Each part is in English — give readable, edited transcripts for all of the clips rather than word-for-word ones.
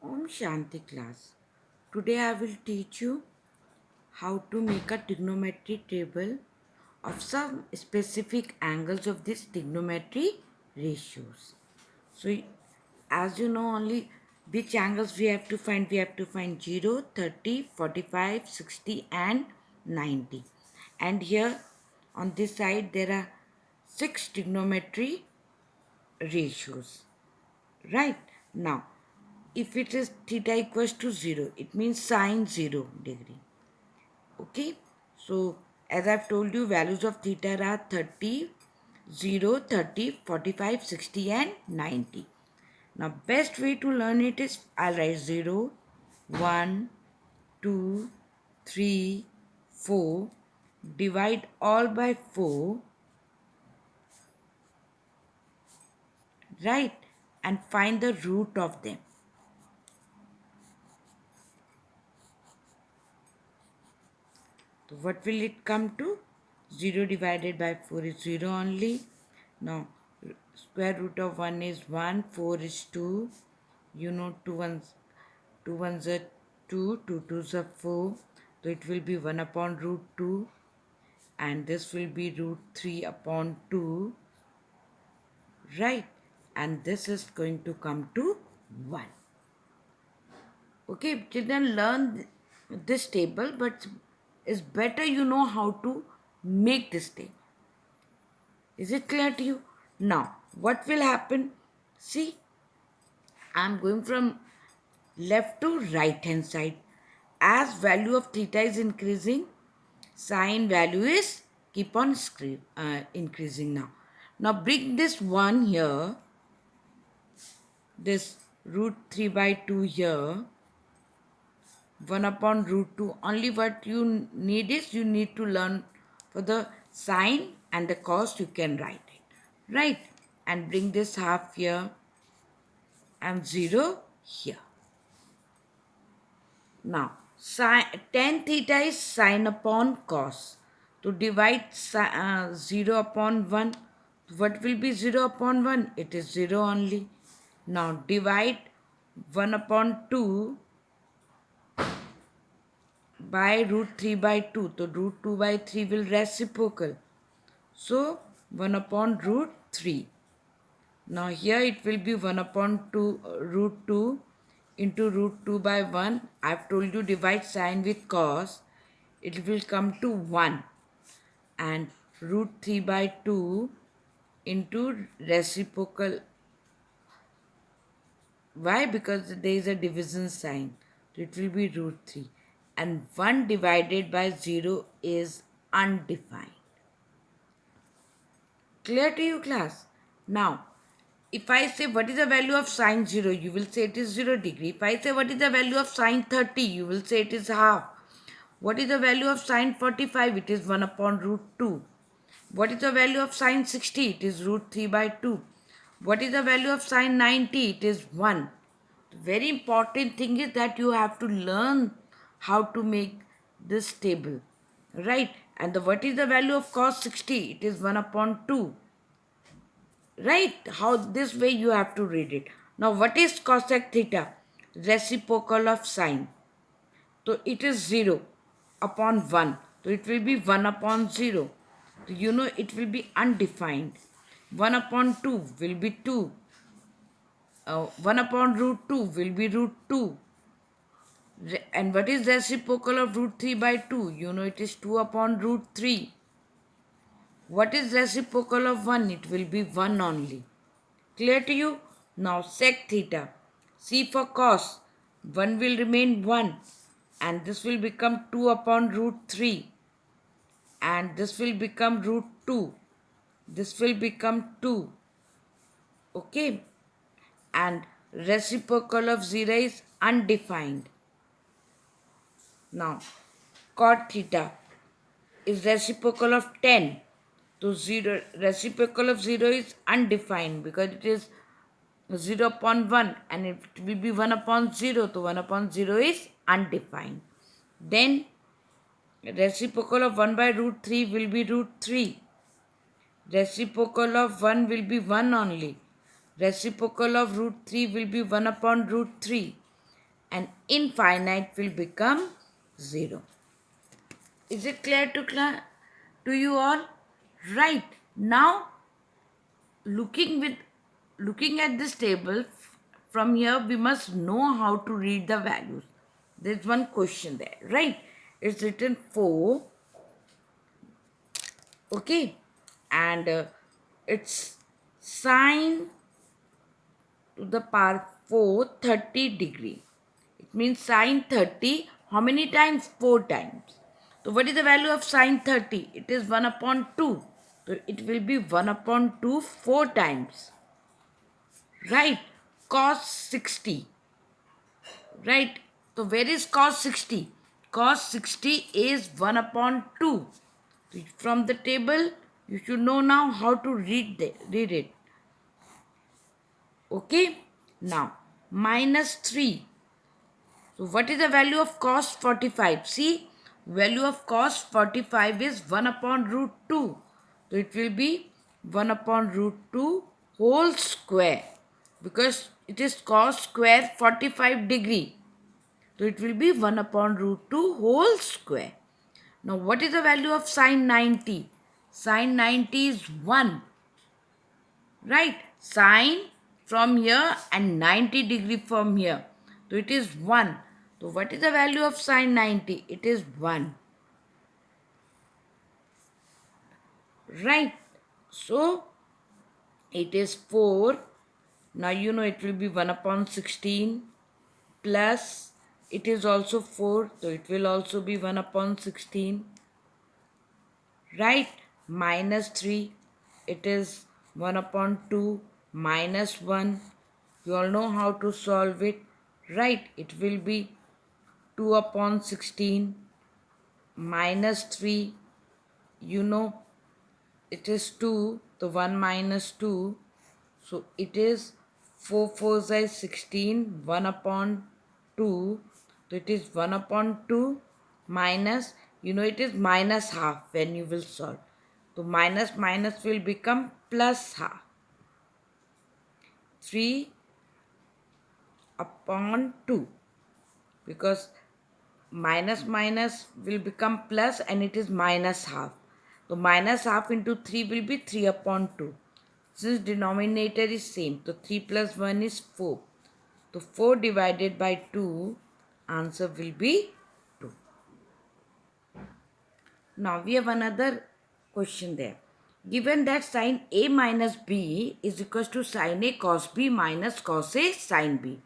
Om Shanti class. Today I will teach you how to make a trigonometry table of some specific angles of these trigonometry ratios. So as you know only which angles we have to find. We have to find 0, 30, 45, 60 and 90. And here on this side there are 6 trigonometry ratios. Right? Now, if it is theta equals to 0, it means sine 0 degree. Okay? So, as I've told you, values of theta are 30, 0, 30, 45, 60 and 90. Now, best way to learn it is I'll write 0, 1, 2, 3, 4, divide all by 4, right? And find the root of them. So what will it come to? 0 divided by 4 is 0 only. Now square root of 1 is 1, 4 is 2. You know 2 ones are 2, 2 twos are 4. So it will be 1 upon root 2 and this will be root 3 upon 2. Right? And this is going to come to 1. Okay, children learn this table, but it's better you know how to make this table. Is it clear to you? Now, what will happen? See, I'm going from left to right hand side. As value of theta is increasing, sine value is keep on increasing now. Now bring this 1 here, this root 3 by 2 here, 1 upon root 2. Only what you need is you need to learn for the sine and the cos you can write it. Right? And bring this half here and 0 here. Now, tan theta is sine upon cos. To divide 0 upon 1, what will be 0 upon 1? It is 0 only. Now, divide 1 upon 2 by root 3 by 2. So, root 2 by 3 will reciprocal. So, 1 upon root 3. Now here it will be 1 upon 2 root 2 into root 2 by 1. I have told you divide sine with cos. It will come to 1 and root 3 by 2 into reciprocal. Why? Because there is a division sign. So it will be root 3 and 1 divided by 0 is undefined. Clear to you class? Now if I say what is the value of sine 0, you will say it is 0 degree. If I say what is the value of sine 30, you will say it is half. What is the value of sine 45? It is 1 upon root 2. What is the value of sine 60? It is root 3 by 2. What is the value of sine 90? It is 1. The very important thing is that you have to learn how to make this table. Right? And what is the value of cos 60? It is 1 upon 2. Right? How this way you have to read it. Now what is cosec theta? Reciprocal of sine. So it is 0 upon 1. So it will be 1 upon 0. So you know it will be undefined. 1 upon 2 will be 2. 1 upon root 2 will be root 2. And what is reciprocal of root 3 by 2? You know it is 2 upon root 3. What is reciprocal of 1? It will be 1 only. Clear to you? Now sec theta. See for cos. 1 will remain 1 and this will become 2 upon root 3 and this will become root 2. This will become 2. Okay? And reciprocal of 0 is undefined. Now cot theta is reciprocal of 10. So 0 reciprocal of 0 is undefined because it is 0 upon 1 and it will be 1 upon 0. So 1 upon 0 is undefined. Then reciprocal of 1 by root 3 will be root 3. Reciprocal of 1 will be 1 only. Reciprocal of root 3 will be 1 upon root 3. and infinite will become 0. Is it clear to you all? Right. Now looking at this table from here, we must know how to read the values. There's one question there, right? It's written 4, okay, and it's sine to the power 4 30 degree. It means sine 30. How many times? 4 times. So what is the value of sine 30? It is 1 upon 2. So it will be 1 upon 2 4 times. Right? Cos 60. Right? So where is cos 60? Cos 60 is 1 upon 2. So from the table, you should know now how to read it. Okay? Now, minus 3. So what is the value of cos 45? See, value of cos 45 is 1 upon root 2. So it will be 1 upon root 2 whole square, because it is cos square 45 degree. So it will be 1 upon root 2 whole square. Now what is the value of sine 90? Sine 90 is 1. Right? Sine from here and 90 degree from here. So it is 1. So what is the value of sine 90? It is 1. Right? So it is 4. Now you know it will be 1 upon 16 plus it is also 4. So it will also be 1 upon 16. Right? Minus 3. It is 1 upon 2 minus 1. You all know how to solve it. Right? It will be 2 upon 16 minus 3. You know it is 2. The 1 minus 2. So it is 4 4 is 16. 1 upon 2. So it is 1 upon 2 minus, you know it is minus half when you will solve. So minus minus will become plus half. 3 upon 2, because minus minus will become plus and it is minus half. So minus half into 3 will be 3 upon 2. Since denominator is same, so 3 plus 1 is 4. So 4 divided by 2, answer will be 2. Now we have another question there. Given that sine A minus B is equals to sine A cos B minus cos A sine B.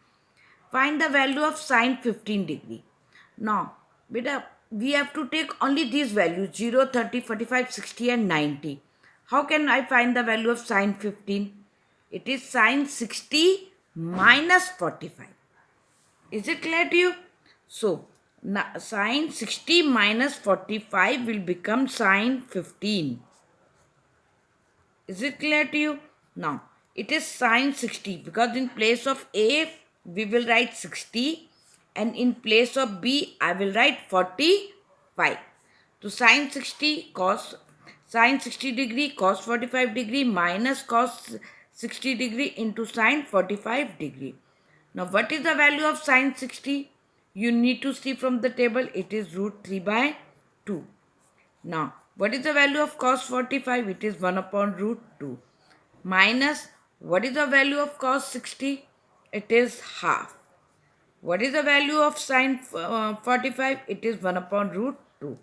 Find the value of sine 15 degree. Now, beta, we have to take only these values 0, 30, 45, 60 and 90. How can I find the value of sine 15? It is sine 60 minus 45. Is it clear to you? So, sine 60 minus 45 will become sine 15. Is it clear to you? Now, it is sine 60 because in place of A, we will write 60 and in place of B, I will write 45. So, sine 60 degree cos 45 degree minus cos 60 degree into sine 45 degree. Now, what is the value of sine 60? You need to see from the table, it is root 3 by 2. Now, what is the value of cos 45? It is 1 upon root 2. Minus, what is the value of cos 60? It is half. What is the value of sine 45? It is 1 upon root 2.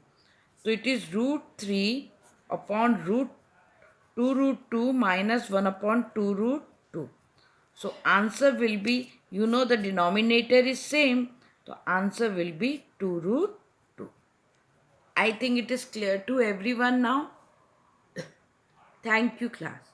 So, it is root 3 upon root 2 root 2 minus 1 upon 2 root 2. So, answer will be, you know the denominator is same. So, answer will be 2 root 2. I think it is clear to everyone now. Thank you, class.